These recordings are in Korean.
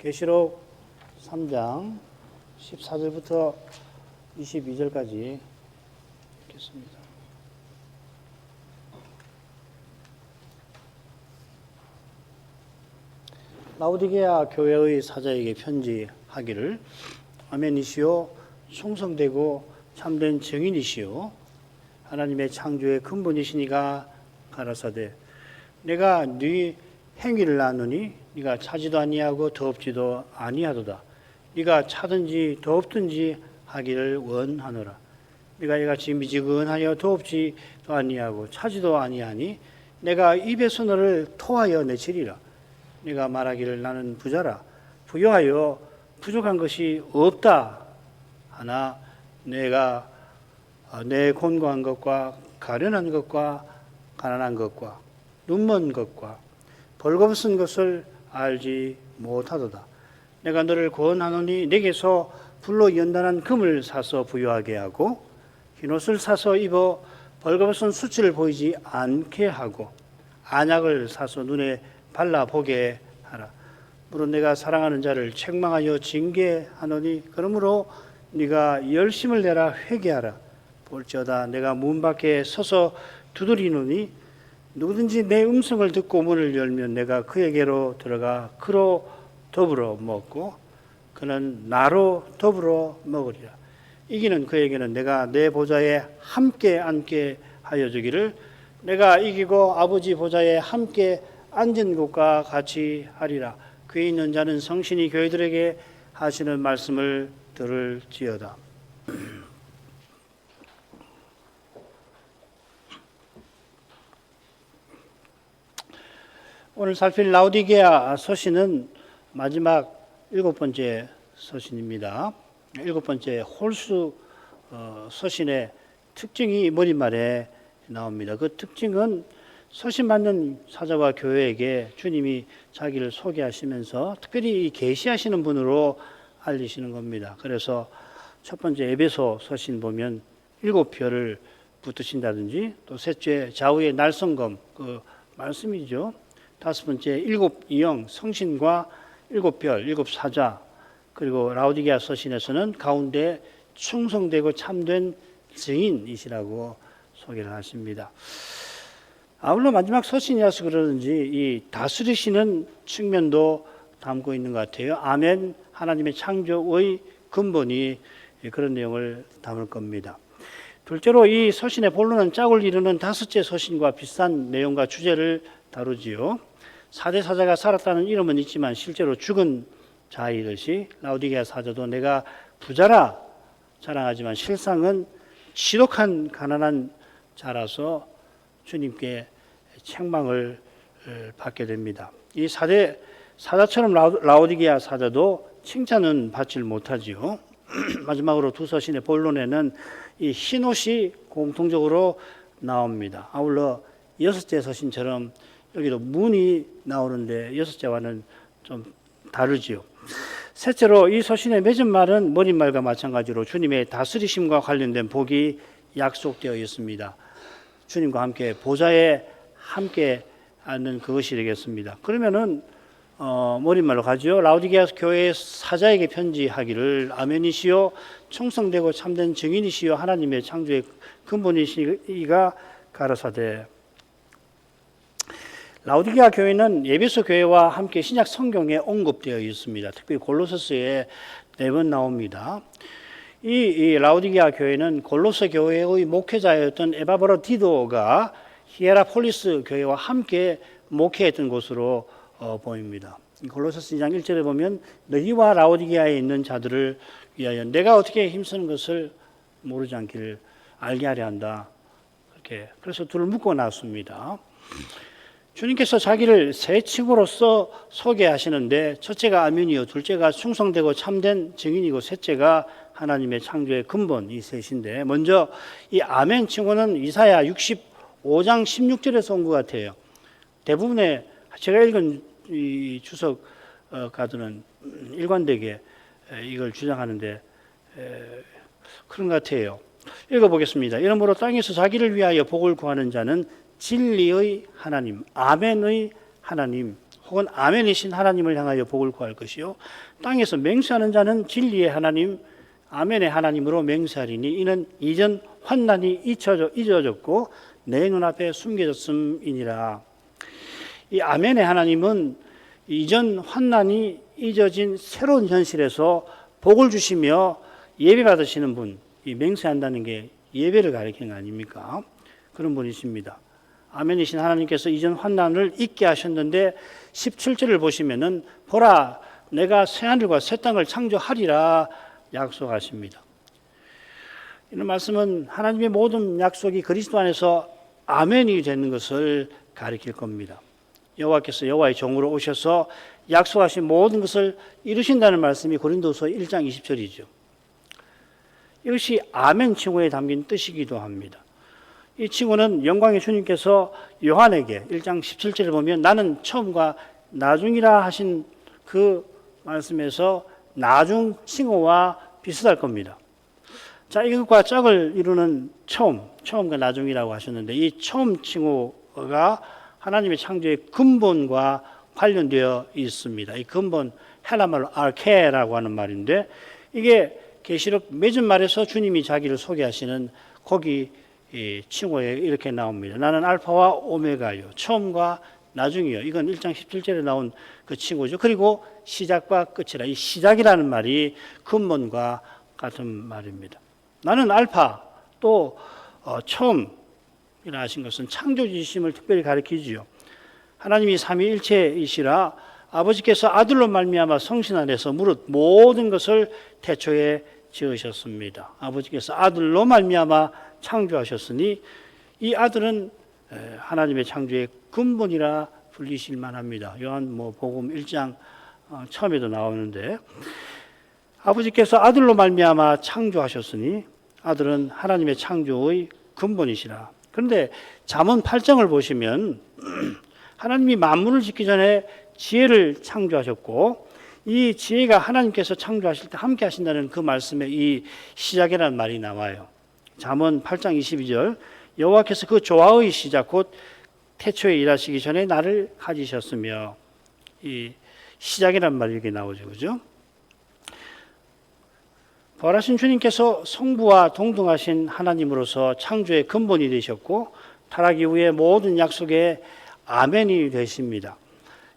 계시록 3장 14절부터 22절까지 읽겠습니다. 라오디게아 교회의 사자에게 편지하기를 아멘이시오 충성되고 참된 증인이시오 하나님의 창조의 근본이시니가 가라사대 내가 네 행위를 아노니 네가 차지도 아니하고 더럽지도 아니하도다. 네가 차든지 더럽든지 하기를 원하노라. 네가 이같이 미지근하여 더럽지도 아니하고 차지도 아니하니 내가 입에서 너를 토하여 내치리라. 네가 말하기를 나는 부자라 부유하여 부족한 것이 없다 하나 내가 내 곤고한 것과 가련한 것과 가난한 것과 눈먼 것과 벌거벗은 것을 알지 못하도다. 내가 너를 권하노니 내게서 불로 연단한 금을 사서 부유하게 하고 흰옷을 사서 입어 벌거벗은 수치를 보이지 않게 하고 안약을 사서 눈에 발라보게 하라. 물론 내가 사랑하는 자를 책망하여 징계하노니 그러므로 네가 열심을 내라 회개하라. 볼지어다 내가 문 밖에 서서 두드리노니 누구든지 내 음성을 듣고 문을 열면 내가 그에게로 들어가 그로 더불어 먹고 그는 나로 더불어 먹으리라. 이기는 그에게는 내가 내 보좌에 함께 앉게 하여 주기를 내가 이기고 아버지 보좌에 함께 앉은 것과 같이 하리라. 귀 있는 자는 성신이 교회들에게 하시는 말씀을 들을지어다. 오늘 살필 라오디게아 서신은 마지막 7번째 서신입니다. 7번째 홀수 서신의 특징이 머릿말에 나옵니다. 그 특징은 서신 받는 사자와 교회에게 주님이 자기를 소개하시면서 특별히 계시하시는 분으로 알리시는 겁니다. 그래서 첫 번째 에베소 서신 보면 7별을 붙으신다든지 또 셋째 좌우의 날성검 그 말씀이죠. 다섯 번째 7영 성신과 7별 7사자 그리고 라오디게아 서신에서는 가운데 충성되고 참된 증인이시라고 소개를 하십니다. 아울러 마지막 서신이라서 그러는지 이 다스리시는 측면도 담고 있는 것 같아요. 아멘 하나님의 창조의 근본이 그런 내용을 담을 겁니다. 둘째로 이 서신의 본론은 짝을 이루는 다섯째 서신과 비슷한 내용과 주제를 다루지요. 4대 사자가 살았다는 이름은 있지만 실제로 죽은 자이듯이 라오디게아 사자도 내가 부자라 자랑하지만 실상은 지독한 가난한 자라서 주님께 책망을 받게 됩니다. 이 4대 사자처럼 라오디게아 사자도 칭찬은 받지 못하지요. 마지막으로 두 서신의 본론에는 이 흰옷이 공통적으로 나옵니다. 아울러 여섯째 서신처럼 여기도 문이 나오는데 여섯째와는 좀 다르지요. 셋째로 이 서신의 맺은 말은 머릿말과 마찬가지로 주님의 다스리심과 관련된 복이 약속되어 있습니다. 주님과 함께 보좌에 함께 앉는 그것이 되겠습니다. 그러면은 머릿말로 가죠. 라오디게아 교회의 사자에게 편지하기를 아멘이시오 충성되고 참된 증인이시오 하나님의 창조의 근본이시가 가라사대. 라오디게아 교회는 에베소 교회와 함께 신약 성경에 언급되어 있습니다. 특별히 골로새서에 4번 나옵니다. 이 라오디게아 교회는 골로새 교회의 목회자였던 에바브로디도가 히에라폴리스 교회와 함께 목회했던 곳으로 보입니다. 골로새서 2장 1절에 보면 너희와 라오디게아에 있는 자들을 위하여 내가 어떻게 힘쓰는 것을 모르지 않기를 알게 하려 한다. 그렇게 그래서 둘을 묶어 놨습니다. 주님께서 자기를 세 칭호로서 소개하시는데 첫째가 아멘이요, 둘째가 충성되고 참된 증인이고 셋째가 하나님의 창조의 근본 이 셋인데 먼저 이 아멘 칭호는 이사야 65장 16절에서 온 것 같아요. 대부분의 제가 읽은 이 주석가들은 일관되게 이걸 주장하는데 그런 것 같아요. 읽어보겠습니다. 이러므로 땅에서 자기를 위하여 복을 구하는 자는 진리의 하나님, 아멘의 하나님, 혹은 아멘이신 하나님을 향하여 복을 구할 것이요 땅에서 맹세하는 자는 진리의 하나님 아멘의 하나님으로 맹세하리니 이는 이전 환난이 잊어졌고 내 눈앞에 숨겨졌음이니라. 이 아멘의 하나님은 이전 환난이 잊어진 새로운 현실에서 복을 주시며 예배 받으시는 분, 이 맹세한다는 게 예배를 가리키는 거 아닙니까? 그런 분이십니다. 아멘이신 하나님께서 이전 환난을 잊게 하셨는데 17절을 보시면은 보라 내가 새하늘과 새 땅을 창조하리라 약속하십니다. 이런 말씀은 하나님의 모든 약속이 그리스도 안에서 아멘이 되는 것을 가리킬 겁니다. 여호와께서 여호와의 종으로 오셔서 약속하신 모든 것을 이루신다는 말씀이 고린도서 1장 20절이죠. 이것이 아멘 칭호에 담긴 뜻이기도 합니다. 이 칭호는 영광의 주님께서 요한에게 1장 17절을 보면 나는 처음과 나중이라 하신 그 말씀에서 나중 칭호와 비슷할 겁니다. 자, 이것과 짝을 이루는 처음과 나중이라고 하셨는데 이 처음 칭호가 하나님의 창조의 근본과 관련되어 있습니다. 이 근본 헬라말로 알케라고 하는 말인데 이게 계시록 맺은 말에서 주님이 자기를 소개하시는 거기 칭호에 이렇게 나옵니다. 나는 알파와 오메가요. 처음과 나중이요. 이건 1장 17절에 나온 그 칭호죠. 그리고 시작과 끝이라. 이 시작이라는 말이 근본과 같은 말입니다. 나는 알파 또 처음이라 하신 것은 창조주심을 특별히 가리키지요. 하나님이 삼위일체이시라 아버지께서 아들로 말미암아 성신 안에서 무릇 모든 것을 태초에 지으셨습니다. 아버지께서 아들로 말미암아 창조하셨으니 이 아들은 하나님의 창조의 근본이라 불리실 만합니다. 요한 복음 1장 처음에도 나오는데 아버지께서 아들로 말미암아 창조하셨으니 아들은 하나님의 창조의 근본이시라. 그런데 잠언 8장을 보시면 하나님이 만물을 짓기 전에 지혜를 창조하셨고 이 지혜가 하나님께서 창조하실 때 함께 하신다는 그 말씀에 이 시작이라는 말이 나와요. 잠언 8장 22절 여호와께서 그 조화의 시작 곧 태초에 일하시기 전에 나를 가지셨으며 이 시작이라는 말이 이렇게 나오죠. 그죠? 부활하신 주님께서 성부와 동등하신 하나님으로서 창조의 근본이 되셨고 타락 이후에 모든 약속에 아멘이 되십니다.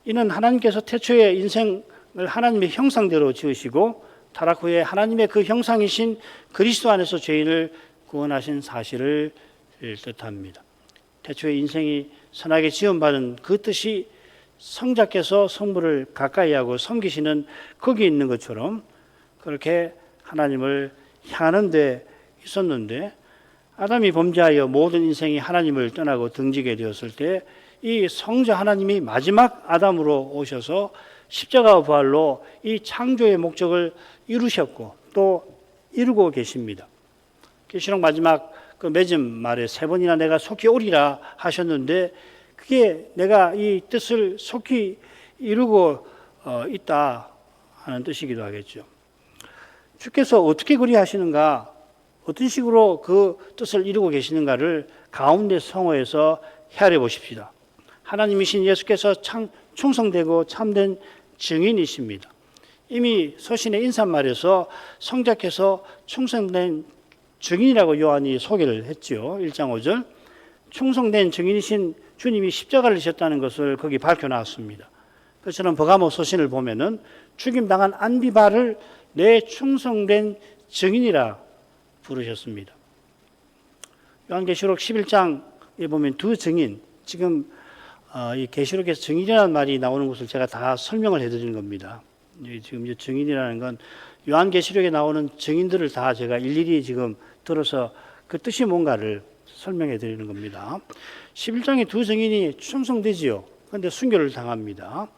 이는 하나님께서 태초에 인생을 하나님의 형상대로 지으시고 타락 후에 하나님의 그 형상이신 그리스도 안에서 죄인을 구원하신 사실을 뜻합니다. 태초에 인생이 선하게 지음받은 그 뜻이 성자께서 성부를 가까이하고 섬기시는 거기에 있는 것처럼 그렇게 하나님을 향하는 데 있었는데 아담이 범죄하여 모든 인생이 하나님을 떠나고 등지게 되었을 때 이 성자 하나님이 마지막 아담으로 오셔서 십자가 부활로 이 창조의 목적을 이루셨고 또 이루고 계십니다. 계시록 마지막 그 맺은 말에 3번이나 내가 속히 오리라 하셨는데 그게 내가 이 뜻을 속히 이루고 있다 하는 뜻이기도 하겠죠. 주께서 어떻게 그리 하시는가, 어떤 식으로 그 뜻을 이루고 계시는가를 가운데 성어에서 헤아려 보십시다. 하나님이신 예수께서 충성되고 참된 증인이십니다. 이미 서신의 인사말에서 성자께서 충성된 증인이라고 요한이 소개를 했죠. 1장 5절. 충성된 증인이신 주님이 십자가를 지셨다는 것을 거기 밝혀놨습니다. 그처럼 버가모 서신을 보면은 죽임당한 안디바를 내 충성된 증인이라 부르셨습니다. 요한계시록 11장에 보면 두 증인, 지금 이 계시록에서 증인이라는 말이 나오는 것을 제가 다 설명을 해드리는 겁니다. 지금 이 증인이라는 건 요한계시록에 나오는 증인들을 다 제가 일일이 지금 들어서 그 뜻이 뭔가를 설명해 드리는 겁니다. 11장에 두 증인이 충성되지요. 그런데 순교를 당합니다.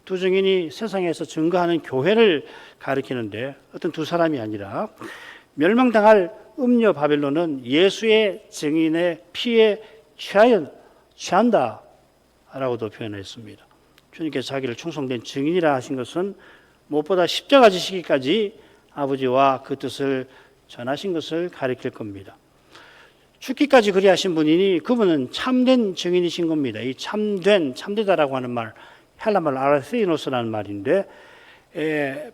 두 증인이 세상에서 증거하는 교회를 가리키는데 어떤 두 사람이 아니라 멸망당할 음녀 바벨론은 예수의 증인의 피에 취한다 라고도 표현했습니다. 주님께서 자기를 충성된 증인이라 하신 것은 무엇보다 십자가 지시기까지 아버지와 그 뜻을 전하신 것을 가리킬 겁니다. 죽기까지 그리하신 분이니 그분은 참된 증인이신 겁니다. 이 참되다라고 하는 말 헬라말 아라세이노스라는 말인데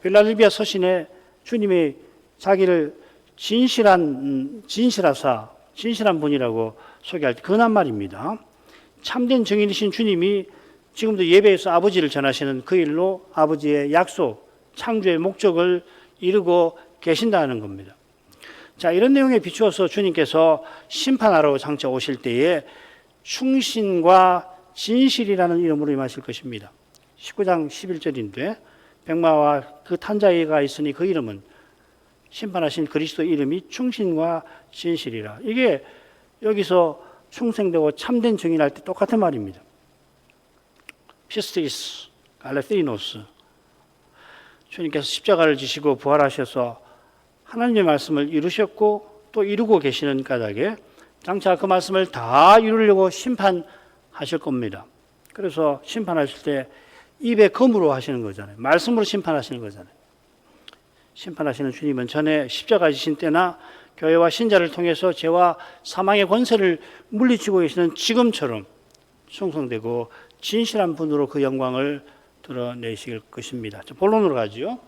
빌라델비아 서신에 주님이 자기를 진실한 분이라고 소개할 때 그런 말입니다. 참된 증인이신 주님이 지금도 예배에서 아버지를 전하시는 그 일로 아버지의 약속, 창조의 목적을 이루고 계신다는 겁니다. 자, 이런 내용에 비추어서 주님께서 심판하러 장차 오실 때에 충신과 진실이라는 이름으로 임하실 것입니다. 19장 11절인데 백마와 그 탄자가 있으니 그 이름은 심판하신 그리스도 이름이 충신과 진실이라. 이게 여기서 충성되고 참된 증인할 때 똑같은 말입니다. 피스티스, 알레테이노스. 주님께서 십자가를 지시고 부활하셔서 하나님의 말씀을 이루셨고 또 이루고 계시는 까닭에 장차 그 말씀을 다 이루려고 심판하실 겁니다. 그래서 심판하실 때 입에 검으로 하시는 거잖아요. 말씀으로 심판하시는 거잖아요. 심판하시는 주님은 전에 십자가 지신 때나 교회와 신자를 통해서 죄와 사망의 권세를 물리치고 계시는 지금처럼 충성되고 진실한 분으로 그 영광을 드러내실 것입니다. 본론으로 가죠.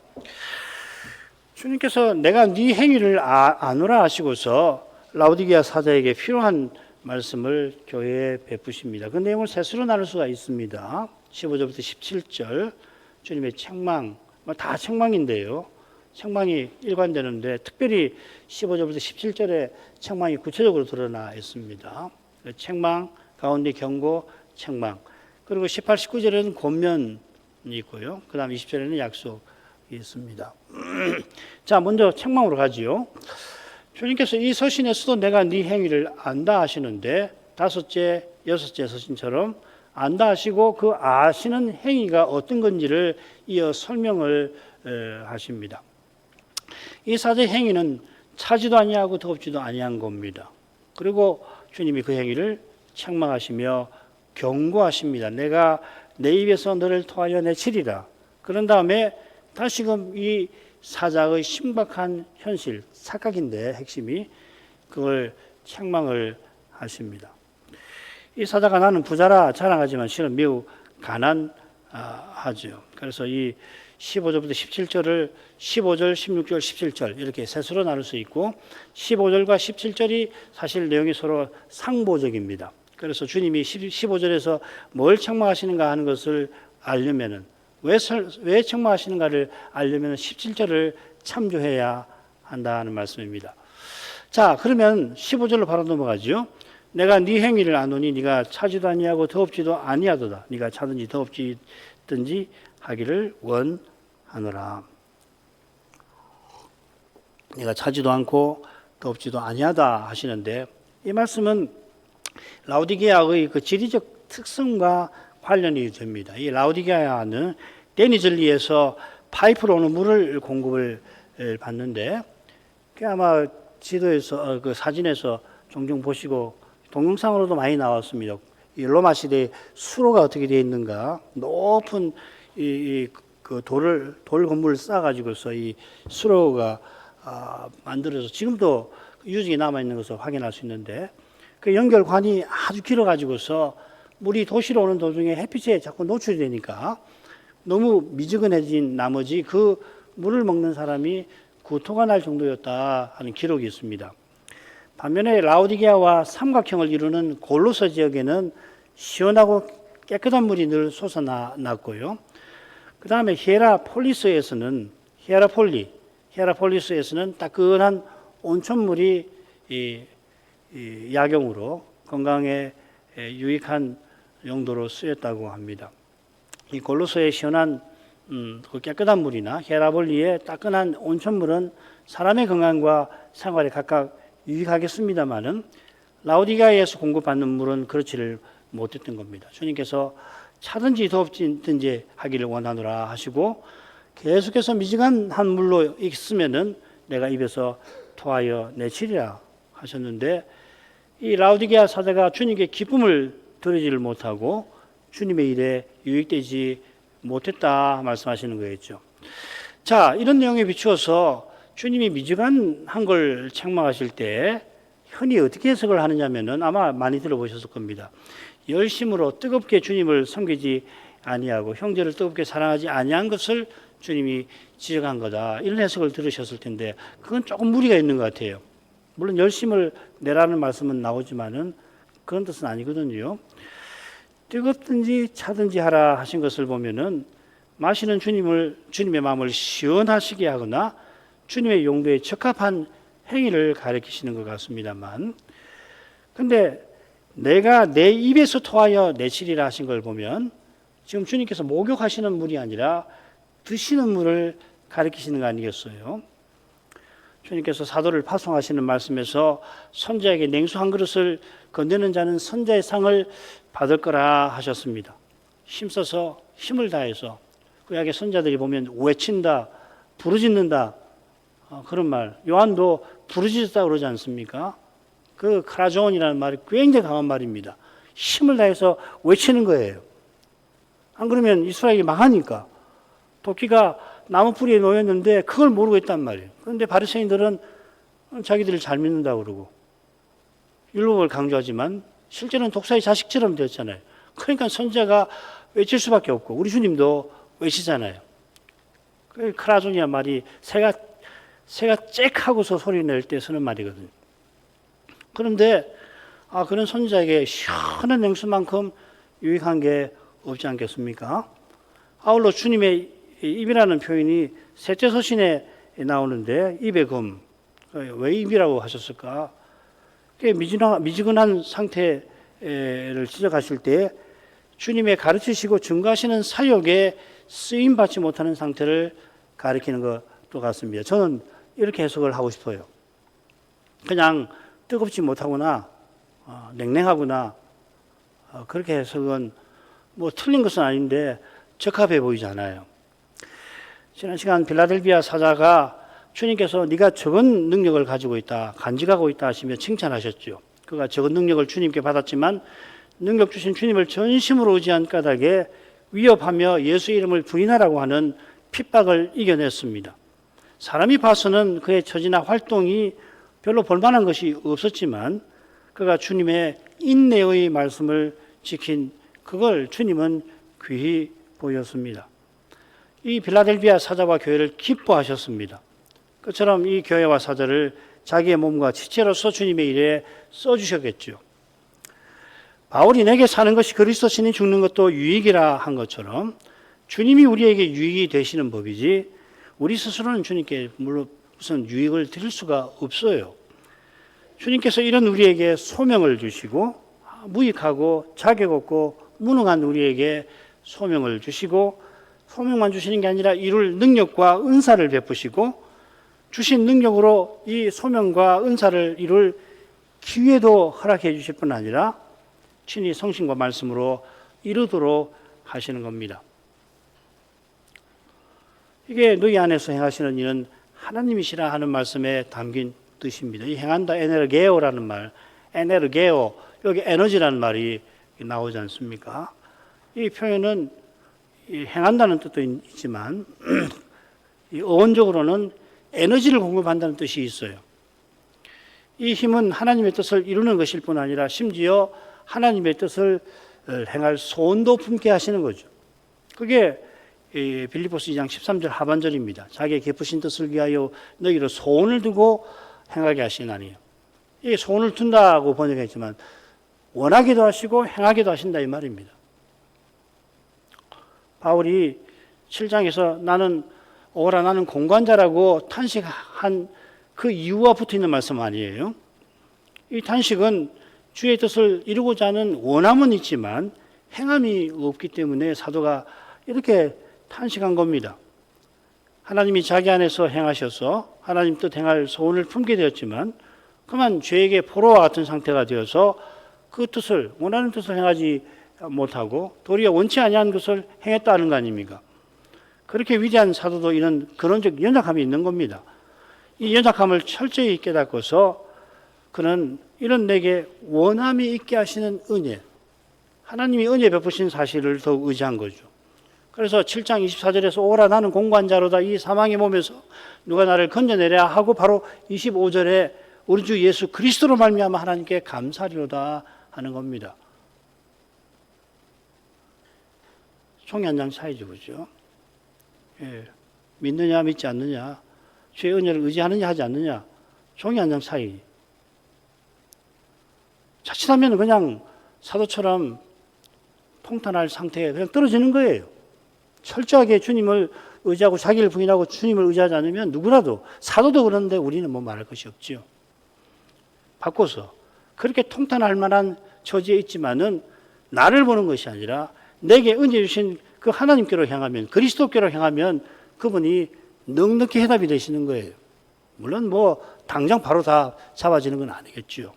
주님께서 내가 네 행위를 아노라 하시고서 라오디게아 사자에게 필요한 말씀을 교회에 베푸십니다. 그 내용을 셋으로 나눌 수가 있습니다. 15절부터 17절 주님의 책망, 다 책망인데요. 책망이 일관되는데 특별히 15절부터 17절에 책망이 구체적으로 드러나 있습니다. 책망 가운데 경고, 책망. 그리고 18, 19절에는 권면이 있고요. 그 다음 20절에는 약속이 있습니다. 자, 먼저 책망으로 가지요. 주님께서 이 서신에서도 내가 네 행위를 안다 하시는데 다섯째, 여섯째 서신처럼 안다 하시고 그 아시는 행위가 어떤 건지를 이어 설명을 하십니다. 이 사자의 행위는 차지도 아니하고 더럽지도 아니한 겁니다. 그리고 주님이 그 행위를 책망하시며 경고하십니다. 내가 내 입에서 너를 토하여 내치리라. 그런 다음에 다시금 이 사자의 심각한 현실, 착각인데 핵심이 그걸 책망을 하십니다. 이 사자가 나는 부자라 자랑하지만 실은 매우 가난하죠. 그래서 이 15절부터 17절을 15절, 16절, 17절 이렇게 셋으로 나눌 수 있고 15절과 17절이 사실 내용이 서로 상보적입니다. 그래서 주님이 15절에서 뭘 책망하시는가 하는 것을 알려면은 왜 책망하시는가를 알려면 17절을 참조해야 한다는 말씀입니다. 자, 그러면 15절로 바로 넘어가죠. 내가 네 행위를 아노니 네가 차지도 아니하고 더럽지도 아니하도다. 네가 차든지 더럽지든지 하기를 원하노라. 네가 차지도 않고 더럽지도 아니하다 하시는데 이 말씀은 라오디게아의 그 지리적 특성과 관련이 됩니다. 이 라오디게아는 데니즐리에서 파이프로 오는 물을 공급을 받는데 아마 지도에서 그 사진에서 종종 보시고 동영상으로도 많이 나왔습니다. 이 로마 시대에 수로가 어떻게 되어 있는가 높은 그 돌 건물을 쌓아가지고서 이 수로가 만들어서 지금도 유적이 남아 있는 것을 확인할 수 있는데 그 연결관이 아주 길어가지고서 물이 도시로 오는 도중에 햇빛에 자꾸 노출이 되니까 너무 미지근해진 나머지 그 물을 먹는 사람이 구토가 날 정도였다 하는 기록이 있습니다. 반면에 라오디게아와 삼각형을 이루는 골로새 지역에는 시원하고 깨끗한 물이 늘 솟아났고요. 그 다음에 히에라폴리스에서는 따끈한 온천물이 약용으로 건강에 유익한 용도로 쓰였다고 합니다. 이 골로새의 시원한 그 깨끗한 물이나 히에라폴리의 따끈한 온천물은 사람의 건강과 생활에 각각 유익하겠습니다만은 라오디게아에서 공급받는 물은 그렇지를 못했던 겁니다. 주님께서 차든지 더럽든지 하기를 원하노라 하시고 계속해서 미지근한 물로 있으면은 내가 입에서 토하여 내치리라 하셨는데 이 라오디게아 사자가 주님께 기쁨을 드리지를 못하고 주님의 일에 유익되지 못했다 말씀하시는 거였죠. 자, 이런 내용에 비추어서 주님이 미지근한 걸 책망하실 때 흔히 어떻게 해석을 하느냐면은 아마 많이 들어보셨을 겁니다. 열심으로 뜨겁게 주님을 섬기지 아니하고 형제를 뜨겁게 사랑하지 아니한 것을 주님이 지적한 거다. 이런 해석을 들으셨을 텐데 그건 조금 무리가 있는 것 같아요. 물론 열심을 내라는 말씀은 나오지만은 그런 뜻은 아니거든요. 뜨겁든지 차든지 하라 하신 것을 보면은 마시는 주님의 마음을 시원하시게 하거나 주님의 용도에 적합한 행위를 가리키시는 것 같습니다만, 근데 내가 내 입에서 토하여 내치리라 하신 걸 보면 지금 주님께서 목욕하시는 물이 아니라 드시는 물을 가리키시는 거 아니겠어요? 주님께서 사도를 파송하시는 말씀에서 선자에게 냉수 한 그릇을 건네는 자는 선자의 상을 받을 거라 하셨습니다. 힘써서 힘을 다해서 구약의 선자들이 보면 외친다, 부르짖는다, 그런 말. 요한도 부르짖었다 그러지 않습니까? 그 크라존이라는 말이 굉장히 강한 말입니다. 힘을 다해서 외치는 거예요. 안 그러면 이스라엘이 망하니까. 도끼가 나무 뿌리에 놓였는데 그걸 모르고 있단 말이에요. 그런데 바리새인들은 자기들을 잘 믿는다고 그러고 율법을 강조하지만 실제는 독사의 자식처럼 되었잖아요. 그러니까 선자가 외칠 수밖에 없고 우리 주님도 외치잖아요. 그 크라존이란 말이 새가 짹 하고서 소리 낼 때 쓰는 말이거든요. 그런데 그런 선자에게 시원한 냉수만큼 유익한 게 없지 않겠습니까? 아울러 주님의 입이라는 표현이 셋째 서신에 나오는데 입의 검, 왜 입이라고 하셨을까? 미지근한 상태를 지적하실 때 주님의 가르치시고 증거하시는 사역에 쓰임받지 못하는 상태를 가리키는 것도 같습니다. 저는 이렇게 해석을 하고 싶어요. 그냥 뜨겁지 못하거나 냉랭하거나 그렇게 해석은 뭐 틀린 것은 아닌데 적합해 보이지 않아요. 지난 시간 빌라델비아 사자가 주님께서 네가 적은 능력을 가지고 있다, 간직하고 있다 하시며 칭찬하셨죠. 그가 적은 능력을 주님께 받았지만 능력 주신 주님을 전심으로 의지한 까닭에 위협하며 예수 이름을 부인하라고 하는 핍박을 이겨냈습니다. 사람이 봐서는 그의 처지나 활동이 별로 볼만한 것이 없었지만 그가 주님의 인내의 말씀을 지킨 그걸 주님은 귀히 보였습니다. 이 빌라델비아 사자와 교회를 기뻐하셨습니다. 그처럼 이 교회와 사자를 자기의 몸과 지체로서 주님의 일에 써주셨겠죠. 바울이 내게 사는 것이 그리스도 신이 죽는 것도 유익이라 한 것처럼 주님이 우리에게 유익이 되시는 법이지 우리 스스로는 주님께 물론 무슨 유익을 드릴 수가 없어요. 주님께서 이런 우리에게 소명을 주시고 무익하고 자격 없고 무능한 우리에게 소명을 주시고 소명만 주시는 게 아니라 이룰 능력과 은사를 베푸시고 주신 능력으로 이 소명과 은사를 이룰 기회도 허락해 주실 뿐 아니라 친히 성신과 말씀으로 이루도록 하시는 겁니다. 이게 너희 안에서 행하시는 일은 하나님이시라 하는 말씀에 담긴 뜻입니다. 이 행한다 에네르게오라는 말, 에네르게오 여기 에너지라는 말이 나오지 않습니까? 이 표현은 행한다는 뜻도 있지만 어원적으로는 에너지를 공급한다는 뜻이 있어요. 이 힘은 하나님의 뜻을 이루는 것일 뿐 아니라 심지어 하나님의 뜻을 행할 소원도 품게 하시는 거죠. 그게 빌립보서 2장 13절 하반절입니다. 자기의 깊으신 뜻을 위하여 너희로 소원을 두고 행하게 하시나니. 이 소원을 둔다고 번역했지만 원하기도 하시고 행하기도 하신다 이 말입니다. 바울이 7장에서 나는 공관자라고 탄식한 그 이유와 붙어 있는 말씀 아니에요. 이 탄식은 주의 뜻을 이루고자 하는 원함은 있지만 행함이 없기 때문에 사도가 이렇게 탄식한 겁니다. 하나님이 자기 안에서 행하셔서 하나님 뜻 행할 소원을 품게 되었지만 그만 죄에게 포로와 같은 상태가 되어서 그 뜻을 원하는 뜻을 행하지 못하고 도리어 원치 아니한 것을 행했다는 거 아닙니까? 그렇게 위대한 사도도 이런 근원적 연약함이 있는 겁니다. 이 연약함을 철저히 깨닫고서 그는 이런 내게 원함이 있게 하시는 은혜, 하나님이 은혜 베푸신 사실을 더욱 의지한 거죠. 그래서 7장 24절에서 오라 나는 공관자로다 이 사망의 몸에서 누가 나를 건져내랴 하고 바로 25절에 우리 주 예수 그리스도로 말미암아 하나님께 감사리로다 하는 겁니다. 종이 한 장 차이죠, 그죠? 예. 믿느냐, 믿지 않느냐, 주의 은혜를 의지하느냐, 하지 않느냐, 종이 한 장 차이. 자칫하면 그냥 사도처럼 통탄할 상태에 그냥 떨어지는 거예요. 철저하게 주님을 의지하고 자기를 부인하고 주님을 의지하지 않으면 누구라도, 사도도 그런데 우리는 뭐 말할 것이 없지요. 바꿔서 그렇게 통탄할 만한 처지에 있지만은 나를 보는 것이 아니라 내게 은혜 주신 그 하나님께로 향하면, 그리스도께로 향하면 그분이 넉넉히 해답이 되시는 거예요. 물론 뭐 당장 바로 다 잡아지는 건 아니겠죠.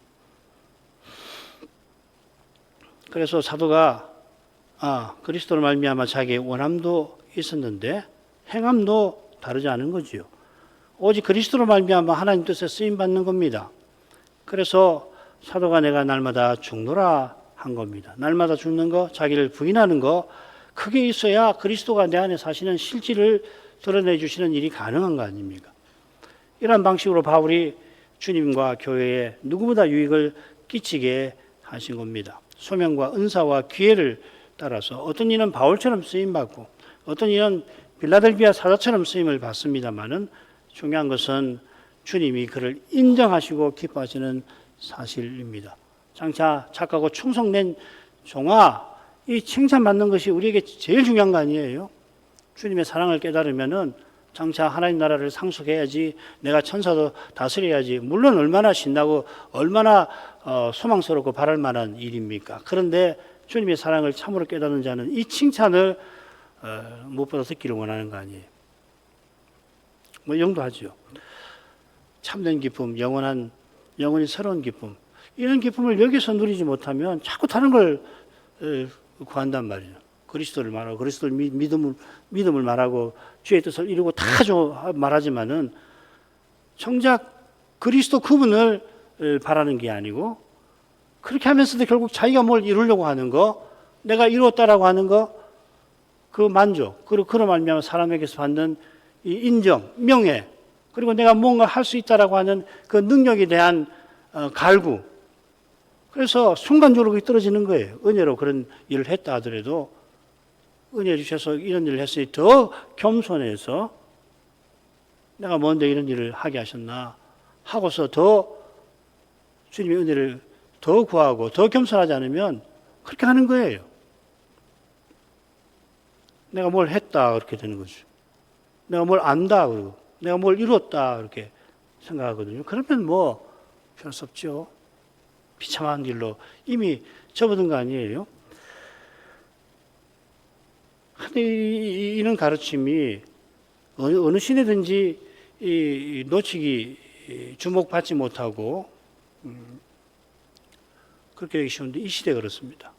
그래서 사도가 그리스도로 말미암아 자기의 원함도 있었는데 행함도 다르지 않은 거지요. 오직 그리스도로 말미암아 하나님 뜻에 쓰임 받는 겁니다. 그래서 사도가 내가 날마다 죽노라 한 겁니다. 날마다 죽는 거, 자기를 부인하는 거, 그게 있어야 그리스도가 내 안에 사시는 실질을 드러내 주시는 일이 가능한 거 아닙니까? 이런 방식으로 바울이 주님과 교회에 누구보다 유익을 끼치게 하신 겁니다. 소명과 은사와 기회를 따라서 어떤 이는 바울처럼 쓰임받고 어떤 이는 빌라델비아 사도처럼 쓰임을 받습니다마는 중요한 것은 주님이 그를 인정하시고 기뻐하시는 사실입니다. 장차 착하고 충성된 종아, 이 칭찬받는 것이 우리에게 제일 중요한 거 아니에요? 주님의 사랑을 깨달으면은 장차 하나님 나라를 상속해야지, 내가 천사도 다스려야지, 물론 얼마나 신나고 얼마나 소망스럽고 바랄 만한 일입니까? 그런데 주님의 사랑을 참으로 깨닫는 자는 이 칭찬을 무엇보다 듣기를 원하는 거 아니에요? 뭐 영도하죠. 참된 기쁨, 영원히 새로운 기쁨, 이런 기쁨을 여기서 누리지 못하면 자꾸 다른 걸 구한단 말이에요. 그리스도를 말하고 그리스도를 믿음을 말하고 주의 뜻을 이루고 다 말하지만은 정작 그리스도 그분을 바라는 게 아니고, 그렇게 하면서도 결국 자기가 뭘 이루려고 하는 거, 내가 이루었다라고 하는 거, 그 만족, 그리고 그로 말미암아 사람에게서 받는 이 인정, 명예, 그리고 내가 뭔가 할 수 있다라고 하는 그 능력에 대한 갈구. 그래서 순간적으로 떨어지는 거예요. 은혜로 그런 일을 했다 하더라도 은혜 주셔서 이런 일을 했으니 더 겸손해서 내가 뭔데 이런 일을 하게 하셨나 하고서 더 주님의 은혜를 더 구하고 더 겸손하지 않으면 그렇게 하는 거예요. 내가 뭘 했다 그렇게 되는 거죠. 내가 뭘 안다 그러고 내가 뭘 이뤘다 그렇게 생각하거든요. 그러면 뭐 별 수 없죠. 비참한 길로 이미 접어든 거 아니에요. 이런 가르침이 어느 시대든지 놓치기, 주목받지 못하고 그렇게 되기 쉬운데 이 시대가 그렇습니다.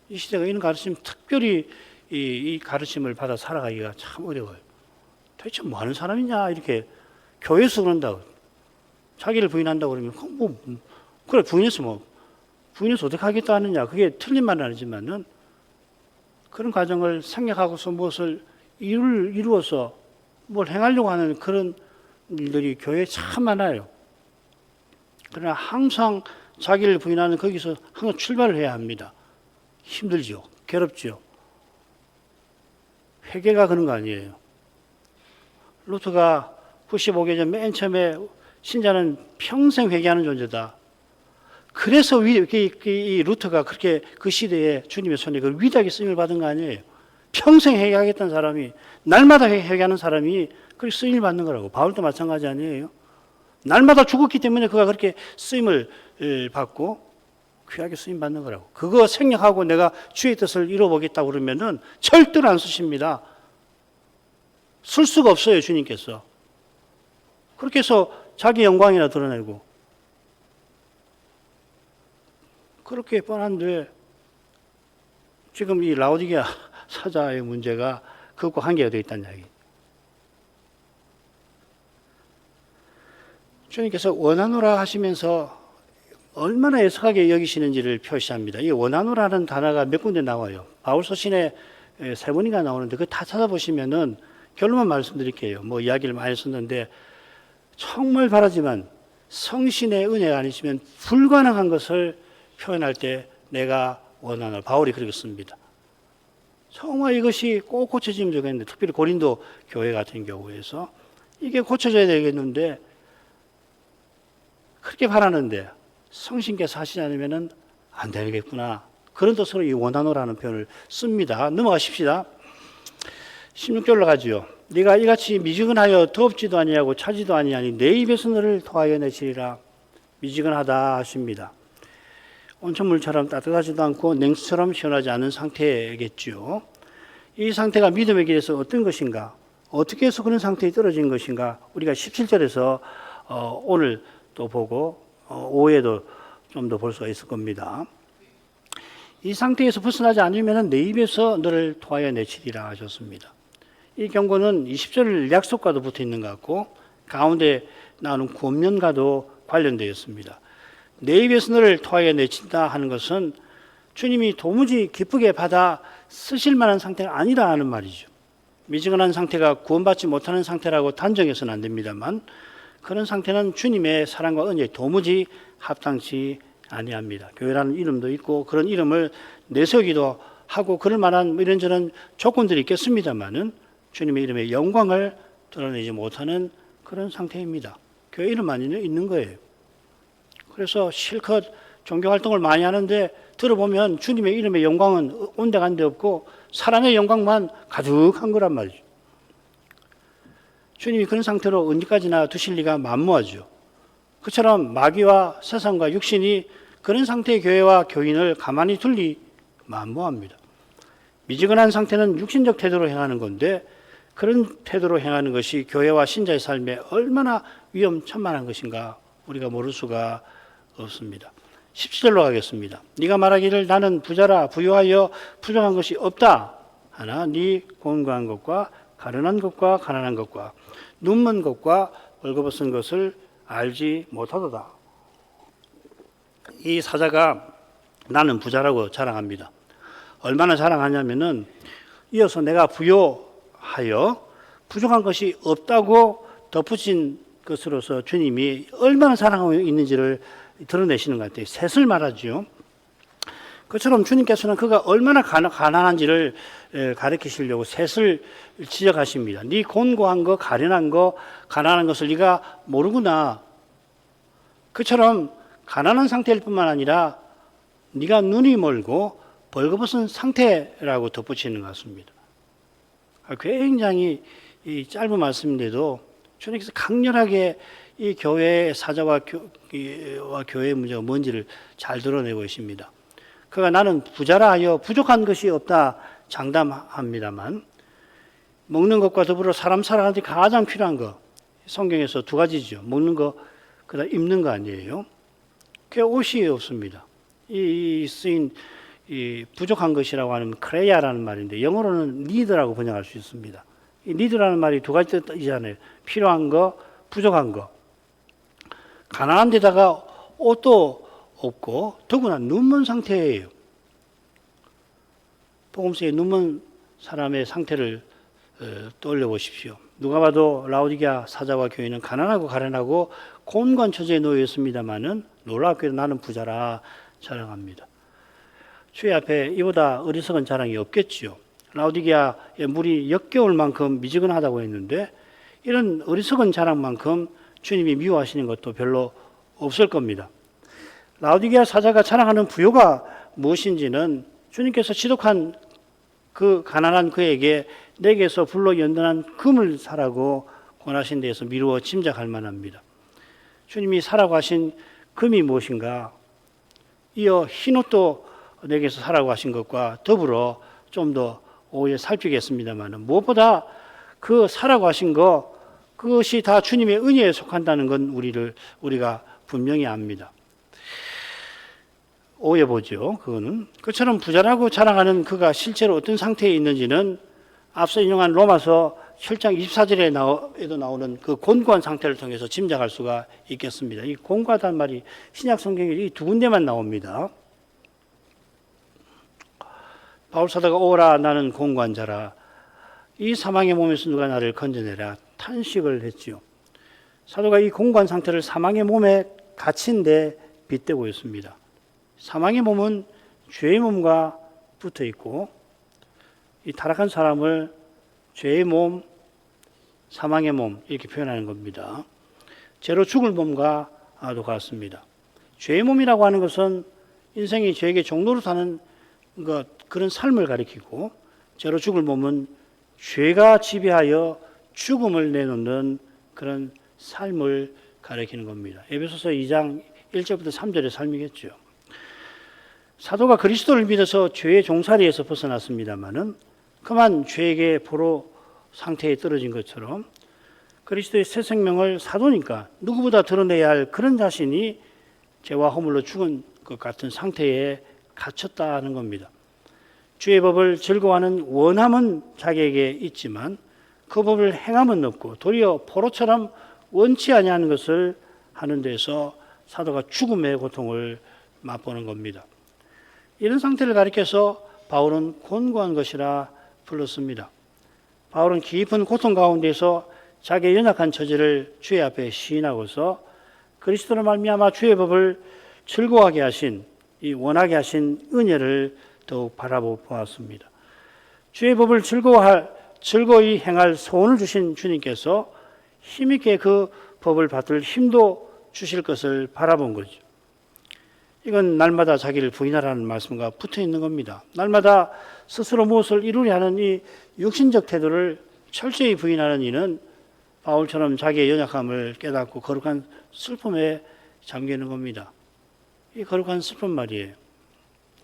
이 시대가 이런 가르침, 특별히 이 가르침을 받아 살아가기가 참 어려워요. 도대체 뭐 하는 사람이냐 이렇게 교회에서 그런다고, 자기를 부인한다고 그러면 그래 부인해서 어떻게 하겠다 하느냐, 그게 틀린 말은 아니지만은 그런 과정을 생각하고서 무엇을 이루어서 뭘 행하려고 하는 그런 일들이 교회에 참 많아요. 그러나 항상 자기를 부인하는 거기서 항상 출발을 해야 합니다. 힘들죠. 괴롭죠. 회개가 그런 거 아니에요. 루터가 95개 전 맨 처음에 신자는 평생 회개하는 존재다. 그래서 이 루터가 그렇게 그 시대에 주님의 손에 그 위대하게 쓰임을 받은 거 아니에요. 평생 회개하겠다는 사람이, 날마다 회개하는 사람이 그렇게 쓰임을 받는 거라고. 바울도 마찬가지 아니에요. 날마다 죽었기 때문에 그가 그렇게 쓰임을 받고 귀하게 쓰임 받는 거라고. 그거 생략하고 내가 주의 뜻을 이루어보겠다고 그러면은 절대로 안 쓰십니다. 쓸 수가 없어요, 주님께서. 그렇게 해서 자기 영광이나 드러내고. 그렇게 뻔한데 지금 이 라오디게아 사자의 문제가 그것과 관계가 되어 있다는 이야기. 주님께서 원하노라 하시면서 얼마나 애석하게 여기시는지를 표시합니다. 이 원하노라는 단어가 몇 군데 나와요. 바울 서신에 3번인가 나오는데 그거 다 찾아보시면은 결론만 말씀드릴게요. 뭐 이야기를 많이 썼는데 정말 바라지만 성신의 은혜가 아니시면 불가능한 것을 표현할 때 내가 원하노라. 바울이 그렇게 씁니다. 정말 이것이 꼭 고쳐지면 좋겠는데, 특별히 고린도 교회 같은 경우에서 이게 고쳐져야 되겠는데, 그렇게 바라는데 성신께서 하시지 않으면 안 되겠구나. 그런 뜻으로 이 원한노라는 표현을 씁니다. 넘어가십시다. 16절로 가지요. 네가 이같이 미지근하여 덥지도 아니하고 차지도 아니하니 내 입에서 너를 토하여 내치리라. 미지근하다 하십니다. 온천물처럼 따뜻하지도 않고 냉수처럼 시원하지 않은 상태겠죠. 이 상태가 믿음의 길에서 어떤 것인가? 어떻게 해서 그런 상태에 떨어진 것인가? 우리가 17절에서 오늘 또 보고 오후에도 좀 더 볼 수가 있을 겁니다. 이 상태에서 벗어나지 않으면 내 입에서 너를 토하여 내치리라 하셨습니다. 이 경고는 20절 약속과도 붙어 있는 것 같고 가운데 나오는 권면과도 관련되어 있습니다. 내 입에서 너를 토하여 내친다 하는 것은 주님이 도무지 기쁘게 받아 쓰실 만한 상태가 아니라 하는 말이죠. 미지근한 상태가 구원받지 못하는 상태라고 단정해서는 안 됩니다만 그런 상태는 주님의 사랑과 은혜에 도무지 합당치 아니합니다. 교회라는 이름도 있고 그런 이름을 내세우기도 하고 그럴 만한 이런저런 조건들이 있겠습니다만은 주님의 이름의 영광을 드러내지 못하는 그런 상태입니다. 교회 이름만 있는 거예요. 그래서 실컷 종교활동을 많이 하는데 들어보면 주님의 이름의 영광은 온데간데 없고 사람의 영광만 가득한 거란 말이죠. 주님이 그런 상태로 언제까지나 두실 리가 만무하죠. 그처럼 마귀와 세상과 육신이 그런 상태의 교회와 교인을 가만히 둘 리 만무합니다. 미지근한 상태는 육신적 태도로 행하는 건데 그런 태도로 행하는 것이 교회와 신자의 삶에 얼마나 위험천만한 것인가 우리가 모를 수가 없습니다. 17절로 가겠습니다. 네가 말하기를 나는 부자라 부유하여 부족한 것이 없다 하나 네 곤고한 것과 가련한 것과 가난한 것과 눈먼 것과 벌거벗은 것을 알지 못하도다. 이 사자가 나는 부자라고 자랑합니다. 얼마나 자랑하냐면은 이어서 내가 부요하여 부족한 것이 없다고 덧붙인 것으로서 주님이 얼마나 자랑하고 있는지를 드러내시는 것 같아요. 셋을 말하죠. 그처럼 주님께서는 그가 얼마나 가난한지를 가르치시려고 셋을 지적하십니다. 네 곤고한 거, 가련한 거, 가난한 것을 네가 모르구나. 그처럼 가난한 상태일 뿐만 아니라 네가 눈이 멀고 벌거벗은 상태라고 덧붙이는 것 같습니다. 굉장히 이 짧은 말씀인데도 주님께서 강렬하게 이 교회의 사자와 교회의 문제가 뭔지를 잘 드러내고 계십니다. 그가 나는 부자라 하여 부족한 것이 없다 장담합니다만 먹는 것과 더불어 사람 살아가는데 가장 필요한 거 성경에서 두 가지죠. 먹는 거, 그다음 입는 거 아니에요. 그게 옷이 없습니다. 이 쓰인 이 부족한 것이라고 하는 크레야라는 말인데 영어로는 need라고 번역할 수 있습니다. 이 need라는 말이 두 가지 뜻이잖아요. 필요한 거, 부족한 거. 가난한 데다가 옷도 없고 더구나 눈먼 상태예요. 복음서에 눈먼 사람의 상태를 떠올려 보십시오. 누가 봐도 라오디게아 사자와 교인은 가난하고 가련하고 곤고한 처지에 놓여 있습니다마는 놀랍게도 나는 부자라 자랑합니다. 주의 앞에 이보다 어리석은 자랑이 없겠지요. 라오디게아의 물이 역겨울 만큼 미지근하다고 했는데 이런 어리석은 자랑만큼 주님이 미워하시는 것도 별로 없을 겁니다. 라오디게아 사자가 자랑하는 부요가 무엇인지는 주님께서 지독한 그 가난한 그에게 내게서 불로 연단한 금을 사라고 권하신 데에서 미루어 짐작할 만합니다. 주님이 사라고 하신 금이 무엇인가? 이어 흰옷도 내게서 사라고 하신 것과 더불어 좀 더 오후에 살피겠습니다만 무엇보다 그 사라고 하신 것 그것이 다 주님의 은혜에 속한다는 건 우리가 분명히 압니다. 오해 보죠. 그거는 그처럼 부자라고 자랑하는 그가 실제로 어떤 상태에 있는지는 앞서 인용한 로마서 7장 24절에도 나오는 그 곤고한 상태를 통해서 짐작할 수가 있겠습니다. 이 곤고하다는 말이 신약 성경에 이 두 군데만 나옵니다. 바울 사도가 오라 나는 곤고한 자라 이 사망의 몸에서 누가 나를 건져내라 탄식을 했지요. 사도가 이 곤고한 상태를 사망의 몸에 갇힌 데 빗대고 있습니다. 사망의 몸은 죄의 몸과 붙어 있고 이 타락한 사람을 죄의 몸, 사망의 몸 이렇게 표현하는 겁니다. 죄로 죽을 몸과도 같습니다. 죄의 몸이라고 하는 것은 인생이 죄에게 종로로 사는 그런 삶을 가리키고, 죄로 죽을 몸은 죄가 지배하여 죽음을 내놓는 그런 삶을 가리키는 겁니다. 에베소서 2장 1절부터 3절의 삶이겠죠. 사도가 그리스도를 믿어서 죄의 종살이에서 벗어났습니다마는 그만 죄에게 포로 상태에 떨어진 것처럼 그리스도의 새 생명을 사도니까 누구보다 드러내야 할 그런 자신이 죄와 허물로 죽은 것 같은 상태에 갇혔다는 겁니다. 주의 법을 즐거워하는 원함은 자기에게 있지만 그 법을 행함은 없고 도리어 포로처럼 원치 아니하는 것을 하는 데서 사도가 죽음의 고통을 맛보는 겁니다. 이런 상태를 가리켜서 바울은 곤고한 것이라 불렀습니다. 바울은 깊은 고통 가운데서 자기의 연약한 처지를 주의 앞에 시인하고서 그리스도로 말미암아 주의 법을 즐거워하게 하신, 이 원하게 하신 은혜를 더욱 바라보았습니다. 주의 법을 즐거이 행할 소원을 주신 주님께서 힘있게 그 법을 받을 힘도 주실 것을 바라본 거죠. 이건 날마다 자기를 부인하라는 말씀과 붙어 있는 겁니다. 날마다 스스로 무엇을 이루려 하는 이 육신적 태도를 철저히 부인하는 이는 바울처럼 자기의 연약함을 깨닫고 거룩한 슬픔에 잠기는 겁니다. 이 거룩한 슬픔 말이에요.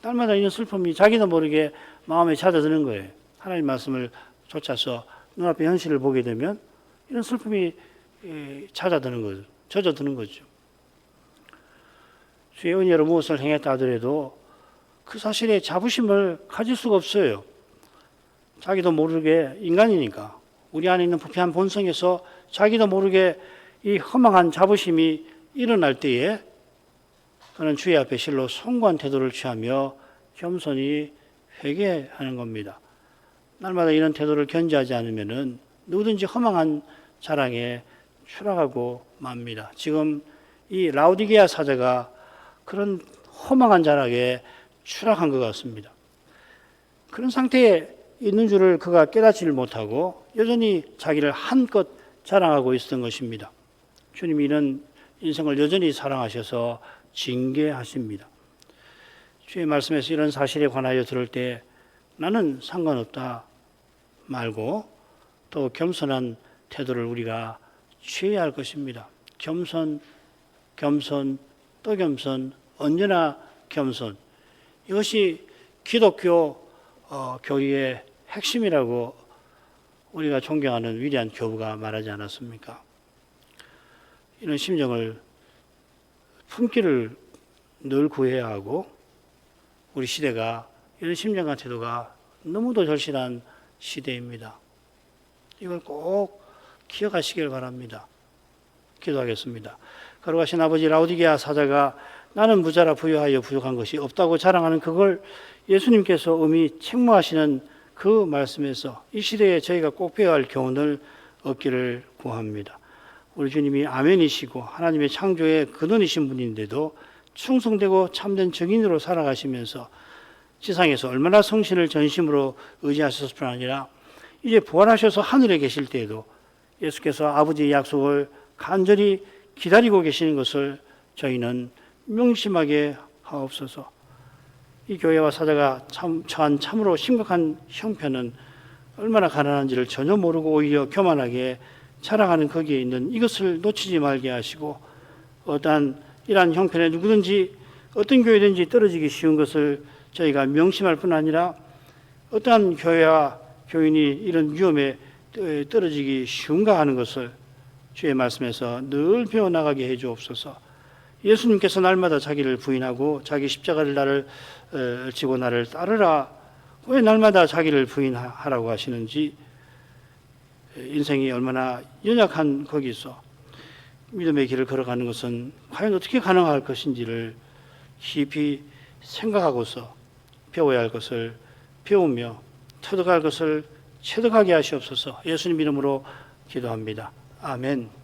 날마다 이런 슬픔이 자기도 모르게 마음에 잦아드는 거예요. 하나님 말씀을 쫓아서 눈앞의 현실을 보게 되면 이런 슬픔이 잦아드는 거죠. 젖어드는 거죠. 주의 은혜로 무엇을 행했다 하더라도 그 사실에 자부심을 가질 수가 없어요. 자기도 모르게 인간이니까 우리 안에 있는 부패한 본성에서 자기도 모르게 이 허망한 자부심이 일어날 때에 그는 주의 앞에 실로 숭고한 태도를 취하며 겸손히 회개하는 겁니다. 날마다 이런 태도를 견지하지 않으면은 누구든지 허망한 자랑에 추락하고 맙니다. 지금 이 라오디게아 사제가 그런 허망한 자락에 추락한 것 같습니다. 그런 상태에 있는 줄을 그가 깨닫지를 못하고 여전히 자기를 한껏 자랑하고 있었던 것입니다. 주님이 이런 인생을 여전히 사랑하셔서 징계하십니다. 주의 말씀에서 이런 사실에 관하여 들을 때 나는 상관없다 말고 또 겸손한 태도를 우리가 취해야 할 것입니다. 겸손, 또 겸손, 언제나 겸손. 이것이 기독교 교리의 핵심이라고 우리가 존경하는 위대한 교부가 말하지 않았습니까? 이런 심정을 품기를 늘 구해야 하고 우리 시대가 이런 심정과 태도가 너무도 절실한 시대입니다. 이걸 꼭 기억하시길 바랍니다. 기도하겠습니다. 거룩하신 아버지, 라오디게아 사자가 나는 부자라 부유하여 부족한 것이 없다고 자랑하는 그걸 예수님께서 음히 책망하시는 그 말씀에서 이 시대에 저희가 꼭 배워야 할 교훈을 얻기를 구합니다. 우리 주님이 아멘이시고 하나님의 창조의 근원이신 분인데도 충성되고 참된 증인으로 살아가시면서 지상에서 얼마나 성신을 전심으로 의지하셨을 뿐 아니라 이제 부활하셔서 하늘에 계실 때에도 예수께서 아버지의 약속을 간절히 기다리고 계시는 것을 저희는 명심하게 하옵소서. 이 교회와 사자가 처한 참으로 심각한 형편은 얼마나 가난한지를 전혀 모르고 오히려 교만하게 자랑하는 거기에 있는 이것을 놓치지 말게 하시고 어떠한 이러한 형편에 누구든지 어떤 교회든지 떨어지기 쉬운 것을 저희가 명심할 뿐 아니라 어떠한 교회와 교인이 이런 위험에 떨어지기 쉬운가 하는 것을 주의 말씀에서 늘 배워나가게 해 주옵소서. 예수님께서 날마다 자기를 부인하고 자기 십자가를 나를 지고 나를 따르라. 왜 날마다 자기를 부인하라고 하시는지 인생이 얼마나 연약한 거기서 믿음의 길을 걸어가는 것은 과연 어떻게 가능할 것인지를 깊이 생각하고서 배워야 할 것을 배우며 터득할 것을 체득하게 하시옵소서. 예수님 이름으로 기도합니다. 아멘.